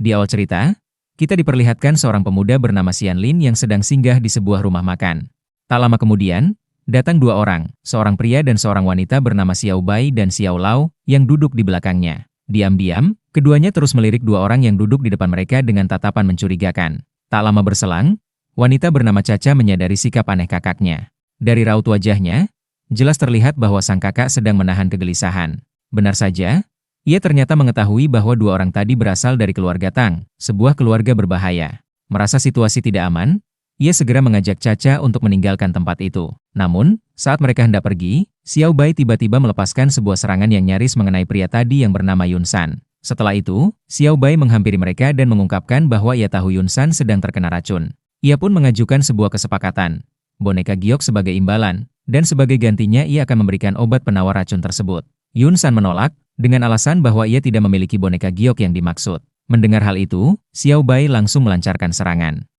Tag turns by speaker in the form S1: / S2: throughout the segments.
S1: Di awal cerita, kita diperlihatkan seorang pemuda bernama Xianlin yang sedang singgah di sebuah rumah makan. Tak lama kemudian, datang dua orang, seorang pria dan seorang wanita bernama Xiao Bai dan Xiao Lao, yang duduk di belakangnya. Diam-diam, keduanya terus melirik dua orang yang duduk di depan mereka dengan tatapan mencurigakan. Tak lama berselang, wanita bernama Caca menyadari sikap aneh kakaknya. Dari raut wajahnya, jelas terlihat bahwa sang kakak sedang menahan kegelisahan. Benar saja, ia ternyata mengetahui bahwa dua orang tadi berasal dari keluarga Tang, sebuah keluarga berbahaya. Merasa situasi tidak aman, ia segera mengajak Caca untuk meninggalkan tempat itu. Namun, saat mereka hendak pergi, Xiao Bai tiba-tiba melepaskan sebuah serangan yang nyaris mengenai pria tadi yang bernama Yun San. Setelah itu, Xiao Bai menghampiri mereka dan mengungkapkan bahwa ia tahu Yun San sedang terkena racun. Ia pun mengajukan sebuah kesepakatan, boneka giok sebagai imbalan, dan sebagai gantinya ia akan memberikan obat penawar racun tersebut. Yun San menolak, dengan alasan bahwa ia tidak memiliki boneka giok yang dimaksud. Mendengar hal itu, Xiao Bai langsung melancarkan serangan.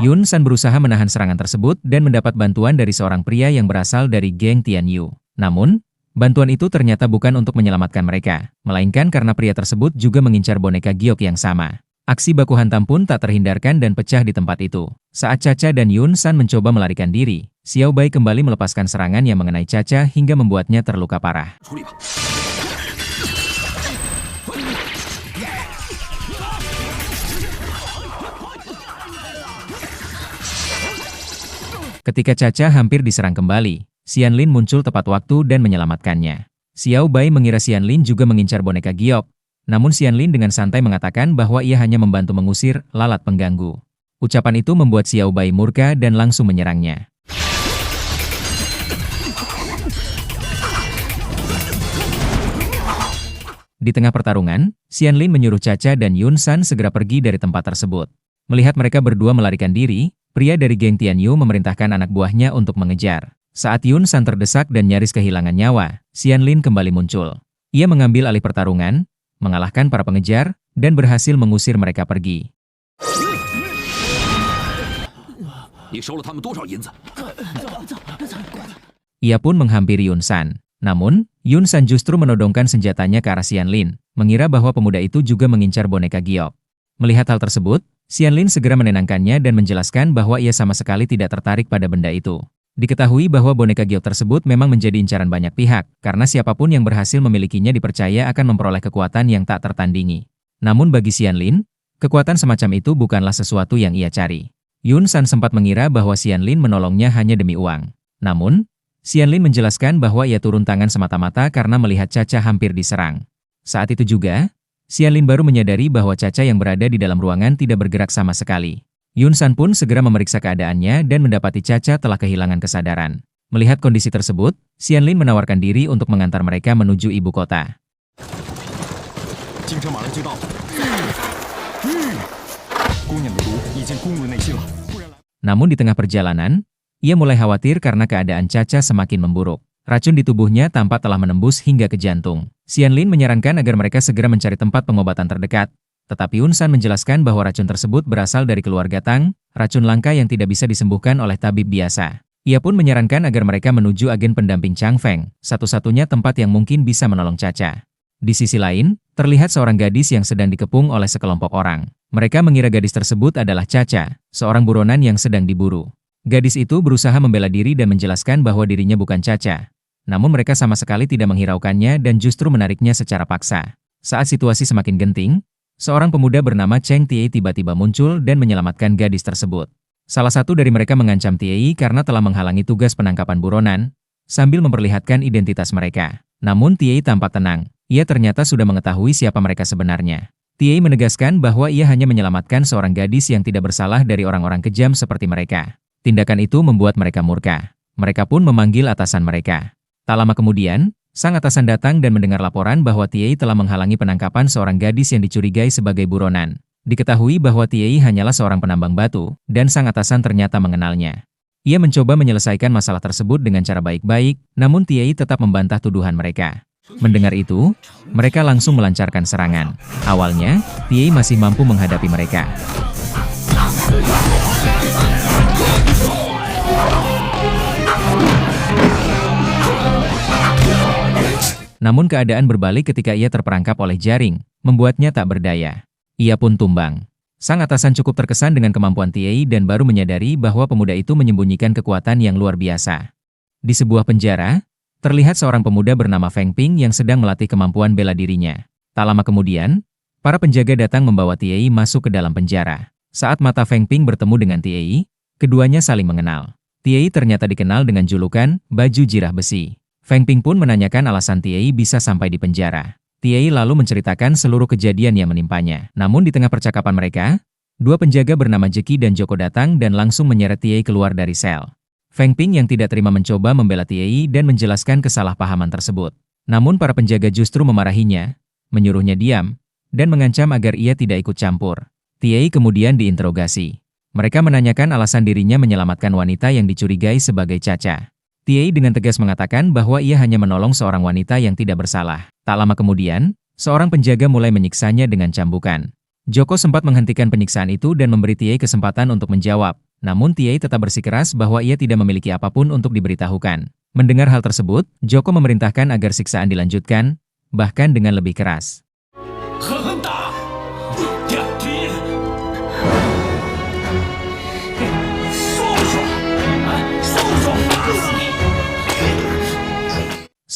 S1: Yun San berusaha menahan serangan tersebut dan mendapat bantuan dari seorang pria yang berasal dari geng Tianyu. Namun, bantuan itu ternyata bukan untuk menyelamatkan mereka, melainkan karena pria tersebut juga mengincar boneka giok yang sama. Aksi baku hantam pun tak terhindarkan dan pecah di tempat itu. Saat Caca dan Yun San mencoba melarikan diri, Xiao Bai kembali melepaskan serangan yang mengenai Caca hingga membuatnya terluka parah. Ketika Caca hampir diserang kembali, Xianlin muncul tepat waktu dan menyelamatkannya. Xiao Bai mengira Xianlin juga mengincar boneka giok. Namun Xianlin dengan santai mengatakan bahwa ia hanya membantu mengusir lalat pengganggu. Ucapan itu membuat Xiao Bai murka dan langsung menyerangnya. Di tengah pertarungan, Xianlin menyuruh Caca dan Yun San segera pergi dari tempat tersebut. Melihat mereka berdua melarikan diri, pria dari geng Tianyu memerintahkan anak buahnya untuk mengejar. Saat Yun San terdesak dan nyaris kehilangan nyawa, Xianlin kembali muncul. Ia mengambil alih pertarungan, mengalahkan para pengejar, dan berhasil mengusir mereka pergi. Ia pun menghampiri Yun San. Namun, Yun San justru menodongkan senjatanya ke arah Xianlin, mengira bahwa pemuda itu juga mengincar boneka giok. Melihat hal tersebut, Xianlin segera menenangkannya dan menjelaskan bahwa ia sama sekali tidak tertarik pada benda itu. Diketahui bahwa boneka giok tersebut memang menjadi incaran banyak pihak, karena siapapun yang berhasil memilikinya dipercaya akan memperoleh kekuatan yang tak tertandingi. Namun bagi Xianlin, kekuatan semacam itu bukanlah sesuatu yang ia cari. Yun San sempat mengira bahwa Xianlin menolongnya hanya demi uang. Namun, Xianlin menjelaskan bahwa ia turun tangan semata-mata karena melihat Caca hampir diserang. Saat itu juga, Xianlin baru menyadari bahwa Caca yang berada di dalam ruangan tidak bergerak sama sekali. Yun San pun segera memeriksa keadaannya dan mendapati Caca telah kehilangan kesadaran. Melihat kondisi tersebut, Xianlin menawarkan diri untuk mengantar mereka menuju ibu kota. Namun di tengah perjalanan, ia mulai khawatir karena keadaan Caca semakin memburuk. Racun di tubuhnya tampak telah menembus hingga ke jantung. Xianlin menyarankan agar mereka segera mencari tempat pengobatan terdekat. Tetapi Yun San menjelaskan bahwa racun tersebut berasal dari keluarga Tang, racun langka yang tidak bisa disembuhkan oleh tabib biasa. Ia pun menyarankan agar mereka menuju agen pendamping Chang Feng, satu-satunya tempat yang mungkin bisa menolong Caca. Di sisi lain, terlihat seorang gadis yang sedang dikepung oleh sekelompok orang. Mereka mengira gadis tersebut adalah Caca, seorang buronan yang sedang diburu. Gadis itu berusaha membela diri dan menjelaskan bahwa dirinya bukan Caca. Namun mereka sama sekali tidak menghiraukannya dan justru menariknya secara paksa. Saat situasi semakin genting, seorang pemuda bernama Cheng Tiei tiba-tiba muncul dan menyelamatkan gadis tersebut. Salah satu dari mereka mengancam Tiei karena telah menghalangi tugas penangkapan buronan, sambil memperlihatkan identitas mereka. Namun Tiei tampak tenang, ia ternyata sudah mengetahui siapa mereka sebenarnya. Tiei menegaskan bahwa ia hanya menyelamatkan seorang gadis yang tidak bersalah dari orang-orang kejam seperti mereka. Tindakan itu membuat mereka murka. Mereka pun memanggil atasan mereka. Tak lama kemudian, sang atasan datang dan mendengar laporan bahwa Tiei telah menghalangi penangkapan seorang gadis yang dicurigai sebagai buronan. Diketahui bahwa Tiei hanyalah seorang penambang batu, dan sang atasan ternyata mengenalnya. Ia mencoba menyelesaikan masalah tersebut dengan cara baik-baik, namun Tiei tetap membantah tuduhan mereka. Mendengar itu, mereka langsung melancarkan serangan. Awalnya, Tiei masih mampu menghadapi mereka. Namun keadaan berbalik ketika ia terperangkap oleh jaring, membuatnya tak berdaya. Ia pun tumbang. Sang atasan cukup terkesan dengan kemampuan Tiei dan baru menyadari bahwa pemuda itu menyembunyikan kekuatan yang luar biasa. Di sebuah penjara, terlihat seorang pemuda bernama Feng Ping yang sedang melatih kemampuan bela dirinya. Tak lama kemudian, para penjaga datang membawa Tiei masuk ke dalam penjara. Saat mata Feng Ping bertemu dengan Tiei, keduanya saling mengenal. Tiei ternyata dikenal dengan julukan baju jirah besi. Feng Ping pun menanyakan alasan Tiei bisa sampai di penjara. Tiei lalu menceritakan seluruh kejadian yang menimpanya. Namun di tengah percakapan mereka, dua penjaga bernama Jeki dan Joko datang dan langsung menyeret Tiei keluar dari sel. Feng Ping yang tidak terima mencoba membela Tiei dan menjelaskan kesalahpahaman tersebut. Namun para penjaga justru memarahinya, menyuruhnya diam, dan mengancam agar ia tidak ikut campur. Tiei kemudian diinterogasi. Mereka menanyakan alasan dirinya menyelamatkan wanita yang dicurigai sebagai caca. Tiei dengan tegas mengatakan bahwa ia hanya menolong seorang wanita yang tidak bersalah. Tak lama kemudian, seorang penjaga mulai menyiksanya dengan cambukan. Joko sempat menghentikan penyiksaan itu dan memberi Tiei kesempatan untuk menjawab. Namun Tiei tetap bersikeras bahwa ia tidak memiliki apapun untuk diberitahukan. Mendengar hal tersebut, Joko memerintahkan agar siksaan dilanjutkan, bahkan dengan lebih keras.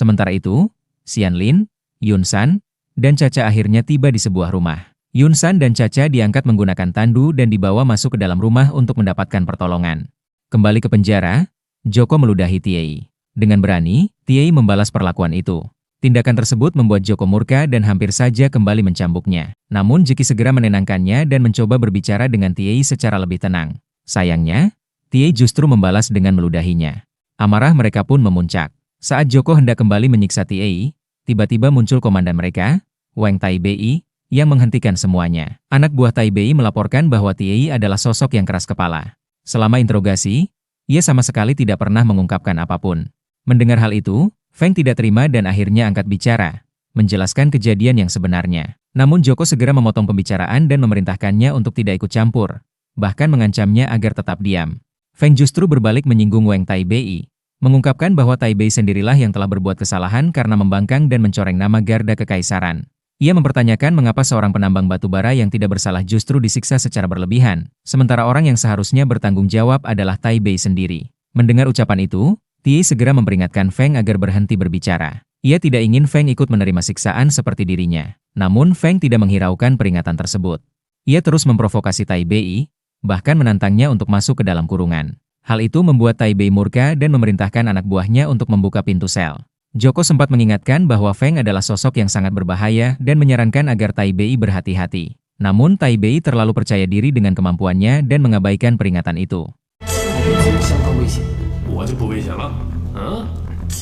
S1: Sementara itu, Xianlin, Yunsan, dan Caca akhirnya tiba di sebuah rumah. Yunsan dan Caca diangkat menggunakan tandu dan dibawa masuk ke dalam rumah untuk mendapatkan pertolongan. Kembali ke penjara, Joko meludahi Tiei. Dengan berani, Tiei membalas perlakuan itu. Tindakan tersebut membuat Joko murka dan hampir saja kembali mencambuknya. Namun Jeki segera menenangkannya dan mencoba berbicara dengan Tiei secara lebih tenang. Sayangnya, Tiei justru membalas dengan meludahinya. Amarah mereka pun memuncak. Saat Joko hendak kembali menyiksa Tiei, tiba-tiba muncul komandan mereka, Wang Taibei, yang menghentikan semuanya. Anak buah Taibei melaporkan bahwa Tiei adalah sosok yang keras kepala. Selama interogasi, ia sama sekali tidak pernah mengungkapkan apapun. Mendengar hal itu, Feng tidak terima dan akhirnya angkat bicara, menjelaskan kejadian yang sebenarnya. Namun Joko segera memotong pembicaraan dan memerintahkannya untuk tidak ikut campur, bahkan mengancamnya agar tetap diam. Feng justru berbalik menyinggung Wang Taibei, mengungkapkan bahwa Taibei sendirilah yang telah berbuat kesalahan karena membangkang dan mencoreng nama Garda Kekaisaran. Ia mempertanyakan mengapa seorang penambang batu bara yang tidak bersalah justru disiksa secara berlebihan, sementara orang yang seharusnya bertanggung jawab adalah Taibei sendiri. Mendengar ucapan itu, Tiei segera memperingatkan Feng agar berhenti berbicara. Ia tidak ingin Feng ikut menerima siksaan seperti dirinya. Namun Feng tidak menghiraukan peringatan tersebut. Ia terus memprovokasi Taibei, bahkan menantangnya untuk masuk ke dalam kurungan. Hal itu membuat Taibei murka dan memerintahkan anak buahnya untuk membuka pintu sel. Joko sempat mengingatkan bahwa Feng adalah sosok yang sangat berbahaya dan menyarankan agar Taibei berhati-hati. Namun Taibei terlalu percaya diri dengan kemampuannya dan mengabaikan peringatan itu.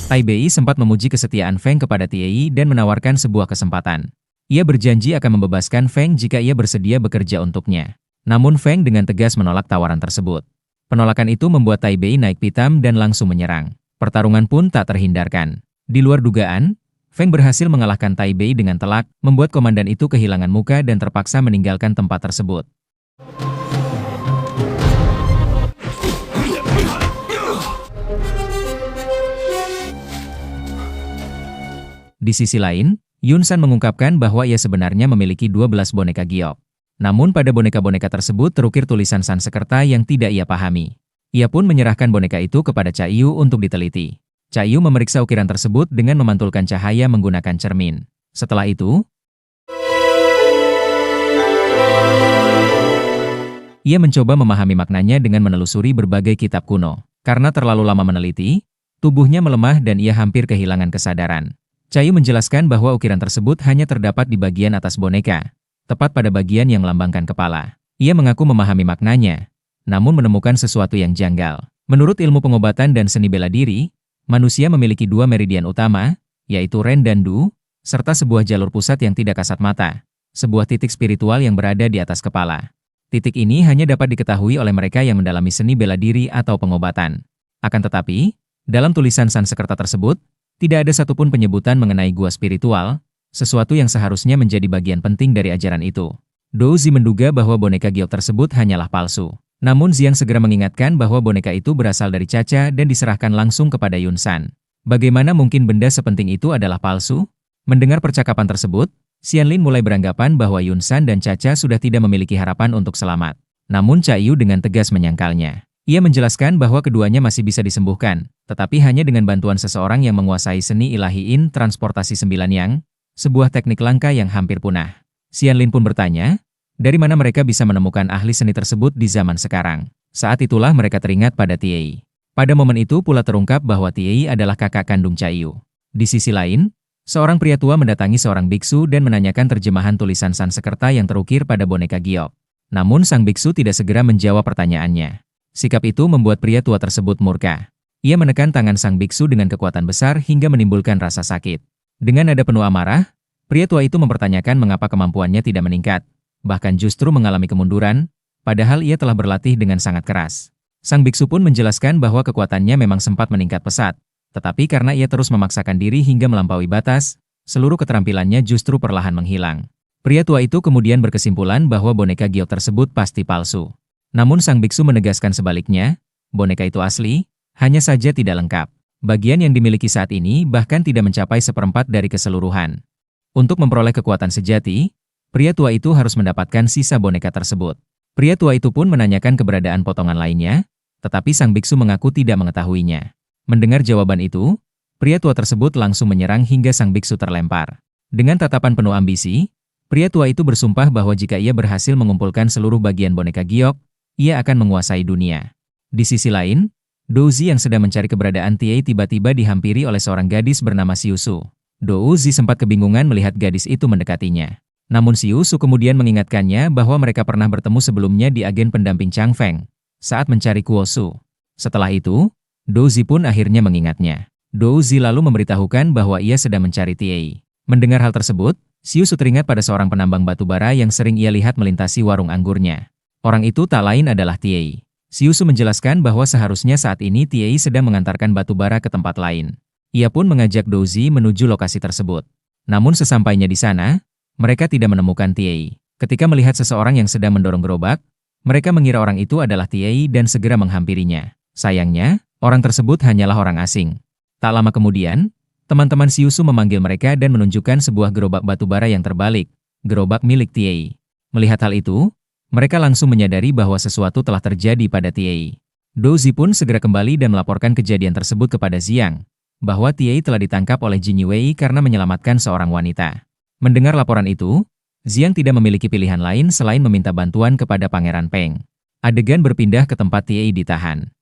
S1: Taibei sempat memuji kesetiaan Feng kepada Tiei dan menawarkan sebuah kesempatan. Ia berjanji akan membebaskan Feng jika ia bersedia bekerja untuknya. Namun Feng dengan tegas menolak tawaran tersebut. Penolakan itu membuat Taibei naik pitam dan langsung menyerang. Pertarungan pun tak terhindarkan. Di luar dugaan, Feng berhasil mengalahkan Taibei dengan telak, membuat komandan itu kehilangan muka dan terpaksa meninggalkan tempat tersebut. Di sisi lain, Yunsan mengungkapkan bahwa ia sebenarnya memiliki 12 boneka giok. Namun pada boneka-boneka tersebut terukir tulisan Sanskerta yang tidak ia pahami. Ia pun menyerahkan boneka itu kepada Cayu untuk diteliti. Cayu memeriksa ukiran tersebut dengan memantulkan cahaya menggunakan cermin. Setelah itu, ia mencoba memahami maknanya dengan menelusuri berbagai kitab kuno. Karena terlalu lama meneliti, tubuhnya melemah dan ia hampir kehilangan kesadaran. Cayu menjelaskan bahwa ukiran tersebut hanya terdapat di bagian atas boneka, tepat pada bagian yang melambangkan kepala. Ia mengaku memahami maknanya, namun menemukan sesuatu yang janggal. Menurut ilmu pengobatan dan seni bela diri, manusia memiliki dua meridian utama, yaitu Ren dan Du, serta sebuah jalur pusat yang tidak kasat mata, sebuah titik spiritual yang berada di atas kepala. Titik ini hanya dapat diketahui oleh mereka yang mendalami seni bela diri atau pengobatan. Akan tetapi, dalam tulisan Sanskerta tersebut, tidak ada satupun penyebutan mengenai gua spiritual, sesuatu yang seharusnya menjadi bagian penting dari ajaran itu. Douzi menduga bahwa boneka giok tersebut hanyalah palsu. Namun Xiang segera mengingatkan bahwa boneka itu berasal dari Caca dan diserahkan langsung kepada Yunsan. Bagaimana mungkin benda sepenting itu adalah palsu? Mendengar percakapan tersebut, Xianlin mulai beranggapan bahwa Yunsan dan Caca sudah tidak memiliki harapan untuk selamat. Namun Cayu dengan tegas menyangkalnya. Ia menjelaskan bahwa keduanya masih bisa disembuhkan, tetapi hanya dengan bantuan seseorang yang menguasai seni ilahiin transportasi 9 yang, sebuah teknik langka yang hampir punah. Xianlin pun bertanya, dari mana mereka bisa menemukan ahli seni tersebut di zaman sekarang. Saat itulah mereka teringat pada Tiei. Pada momen itu pula terungkap bahwa Tiei adalah kakak kandung Cayu. Di sisi lain, seorang pria tua mendatangi seorang biksu dan menanyakan terjemahan tulisan Sansekerta yang terukir pada boneka giok. Namun sang biksu tidak segera menjawab pertanyaannya. Sikap itu membuat pria tua tersebut murka. Ia menekan tangan sang biksu dengan kekuatan besar hingga menimbulkan rasa sakit. Dengan nada penuh amarah, pria tua itu mempertanyakan mengapa kemampuannya tidak meningkat, bahkan justru mengalami kemunduran, padahal ia telah berlatih dengan sangat keras. Sang biksu pun menjelaskan bahwa kekuatannya memang sempat meningkat pesat, tetapi karena ia terus memaksakan diri hingga melampaui batas, seluruh keterampilannya justru perlahan menghilang. Pria tua itu kemudian berkesimpulan bahwa boneka giok tersebut pasti palsu. Namun sang biksu menegaskan sebaliknya, boneka itu asli, hanya saja tidak lengkap. Bagian yang dimiliki saat ini bahkan tidak mencapai seperempat dari keseluruhan. Untuk memperoleh kekuatan sejati, pria tua itu harus mendapatkan sisa boneka tersebut. Pria tua itu pun menanyakan keberadaan potongan lainnya, tetapi sang biksu mengaku tidak mengetahuinya. Mendengar jawaban itu, pria tua tersebut langsung menyerang hingga sang biksu terlempar. Dengan tatapan penuh ambisi, pria tua itu bersumpah bahwa jika ia berhasil mengumpulkan seluruh bagian boneka giok, ia akan menguasai dunia. Di sisi lain, Douzi yang sedang mencari keberadaan Tiei tiba-tiba dihampiri oleh seorang gadis bernama Xiusu. Douzi sempat kebingungan melihat gadis itu mendekatinya. Namun Xiusu kemudian mengingatkannya bahwa mereka pernah bertemu sebelumnya di agen pendamping Chang Feng saat mencari Kuosu. Setelah itu, Douzi pun akhirnya mengingatnya. Douzi lalu memberitahukan bahwa ia sedang mencari Tiei. Mendengar hal tersebut, Xiusu teringat pada seorang penambang batu bara yang sering ia lihat melintasi warung anggurnya. Orang itu tak lain adalah Tiei. Xiusu menjelaskan bahwa seharusnya saat ini Tiei sedang mengantarkan batu bara ke tempat lain. Ia pun mengajak Douzi menuju lokasi tersebut. Namun sesampainya di sana, mereka tidak menemukan Tiei. Ketika melihat seseorang yang sedang mendorong gerobak, mereka mengira orang itu adalah Tiei dan segera menghampirinya. Sayangnya, orang tersebut hanyalah orang asing. Tak lama kemudian, teman-teman Xiusu memanggil mereka dan menunjukkan sebuah gerobak batu bara yang terbalik, gerobak milik Tiei. Melihat hal itu, mereka langsung menyadari bahwa sesuatu telah terjadi pada Tiei. Douzi pun segera kembali dan melaporkan kejadian tersebut kepada Xiang, bahwa Tiei telah ditangkap oleh Jin Wei karena menyelamatkan seorang wanita. Mendengar laporan itu, Xiang tidak memiliki pilihan lain selain meminta bantuan kepada Pangeran Peng. Adegan berpindah ke tempat Tiei ditahan.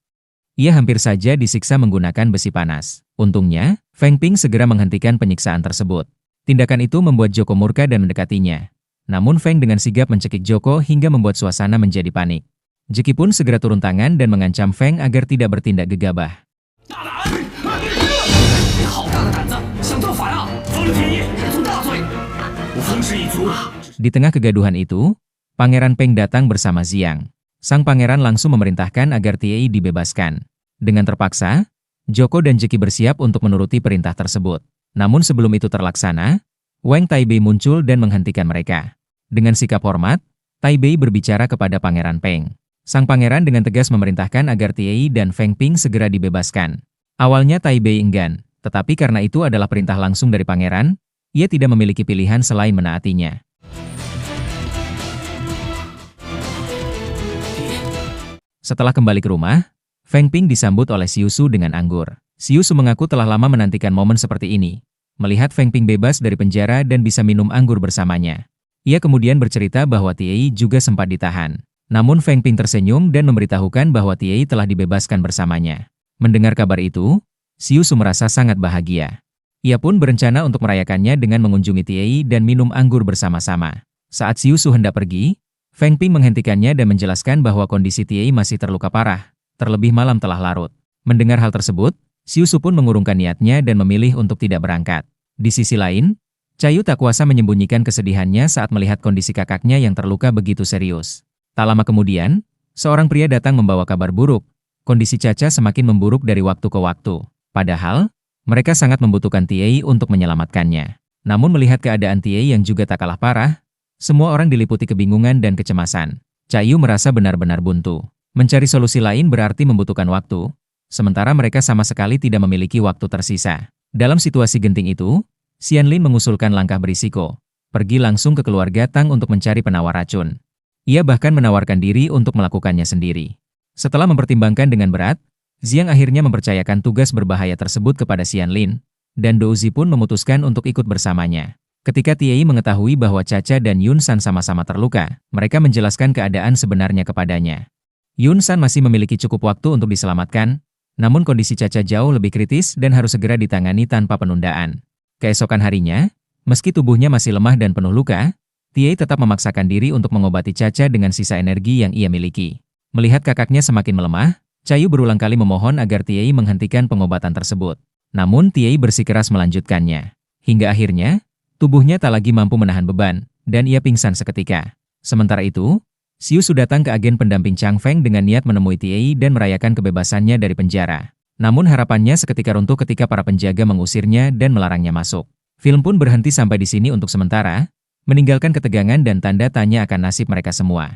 S1: Ia hampir saja disiksa menggunakan besi panas. Untungnya, Feng Ping segera menghentikan penyiksaan tersebut. Tindakan itu membuat Joko murka dan mendekatinya. Namun Feng dengan sigap mencekik Joko hingga membuat suasana menjadi panik. Jeki pun segera turun tangan dan mengancam Feng agar tidak bertindak gegabah. Di tengah kegaduhan itu, Pangeran Peng datang bersama Xiang. Sang pangeran langsung memerintahkan agar Tiei dibebaskan. Dengan terpaksa, Joko dan Jeki bersiap untuk menuruti perintah tersebut. Namun sebelum itu terlaksana, Wang Taibei muncul dan menghentikan mereka. Dengan sikap hormat, Taibei berbicara kepada Pangeran Peng. Sang pangeran dengan tegas memerintahkan agar Tiei dan Feng Ping segera dibebaskan. Awalnya Taibei enggan, tetapi karena itu adalah perintah langsung dari pangeran, ia tidak memiliki pilihan selain menaatinya. Setelah kembali ke rumah, Feng Ping disambut oleh Xiusu dengan anggur. Xiusu mengaku telah lama menantikan momen seperti ini. Melihat Feng Ping bebas dari penjara dan bisa minum anggur bersamanya. Ia kemudian bercerita bahwa Tiei juga sempat ditahan. Namun Feng Ping tersenyum dan memberitahukan bahwa Tiei telah dibebaskan bersamanya. Mendengar kabar itu, Xiusu merasa sangat bahagia. Ia pun berencana untuk merayakannya dengan mengunjungi Tiei dan minum anggur bersama-sama. Saat Xiusu hendak pergi, Feng Ping menghentikannya dan menjelaskan bahwa kondisi Tiei masih terluka parah, terlebih malam telah larut. Mendengar hal tersebut, Xiusu pun mengurungkan niatnya dan memilih untuk tidak berangkat. Di sisi lain, Cayu tak kuasa menyembunyikan kesedihannya saat melihat kondisi kakaknya yang terluka begitu serius. Tak lama kemudian, seorang pria datang membawa kabar buruk. Kondisi Caca semakin memburuk dari waktu ke waktu. Padahal, mereka sangat membutuhkan Tiei untuk menyelamatkannya. Namun melihat keadaan Tiei yang juga tak kalah parah, semua orang diliputi kebingungan dan kecemasan. Cayu merasa benar-benar buntu. Mencari solusi lain berarti membutuhkan waktu, sementara mereka sama sekali tidak memiliki waktu tersisa. Dalam situasi genting itu, Xianlin mengusulkan langkah berisiko, pergi langsung ke keluarga Tang untuk mencari penawar racun. Ia bahkan menawarkan diri untuk melakukannya sendiri. Setelah mempertimbangkan dengan berat, Xiang akhirnya mempercayakan tugas berbahaya tersebut kepada Xianlin, dan Douzi pun memutuskan untuk ikut bersamanya. Ketika Tiei mengetahui bahwa Caca dan Yun San sama-sama terluka, mereka menjelaskan keadaan sebenarnya kepadanya. Yun San masih memiliki cukup waktu untuk diselamatkan, namun kondisi Caca jauh lebih kritis dan harus segera ditangani tanpa penundaan. Keesokan harinya, meski tubuhnya masih lemah dan penuh luka, Tiei tetap memaksakan diri untuk mengobati Caca dengan sisa energi yang ia miliki. Melihat kakaknya semakin melemah, Cayu berulang kali memohon agar Tiei menghentikan pengobatan tersebut. Namun Tiei bersikeras melanjutkannya. Hingga akhirnya, tubuhnya tak lagi mampu menahan beban, dan ia pingsan seketika. Sementara itu, Xiu datang ke agen pendamping Chang Feng dengan niat menemui Tiei dan merayakan kebebasannya dari penjara. Namun harapannya seketika runtuh ketika para penjaga mengusirnya dan melarangnya masuk. Film pun berhenti sampai di sini untuk sementara, meninggalkan ketegangan dan tanda tanya akan nasib mereka semua.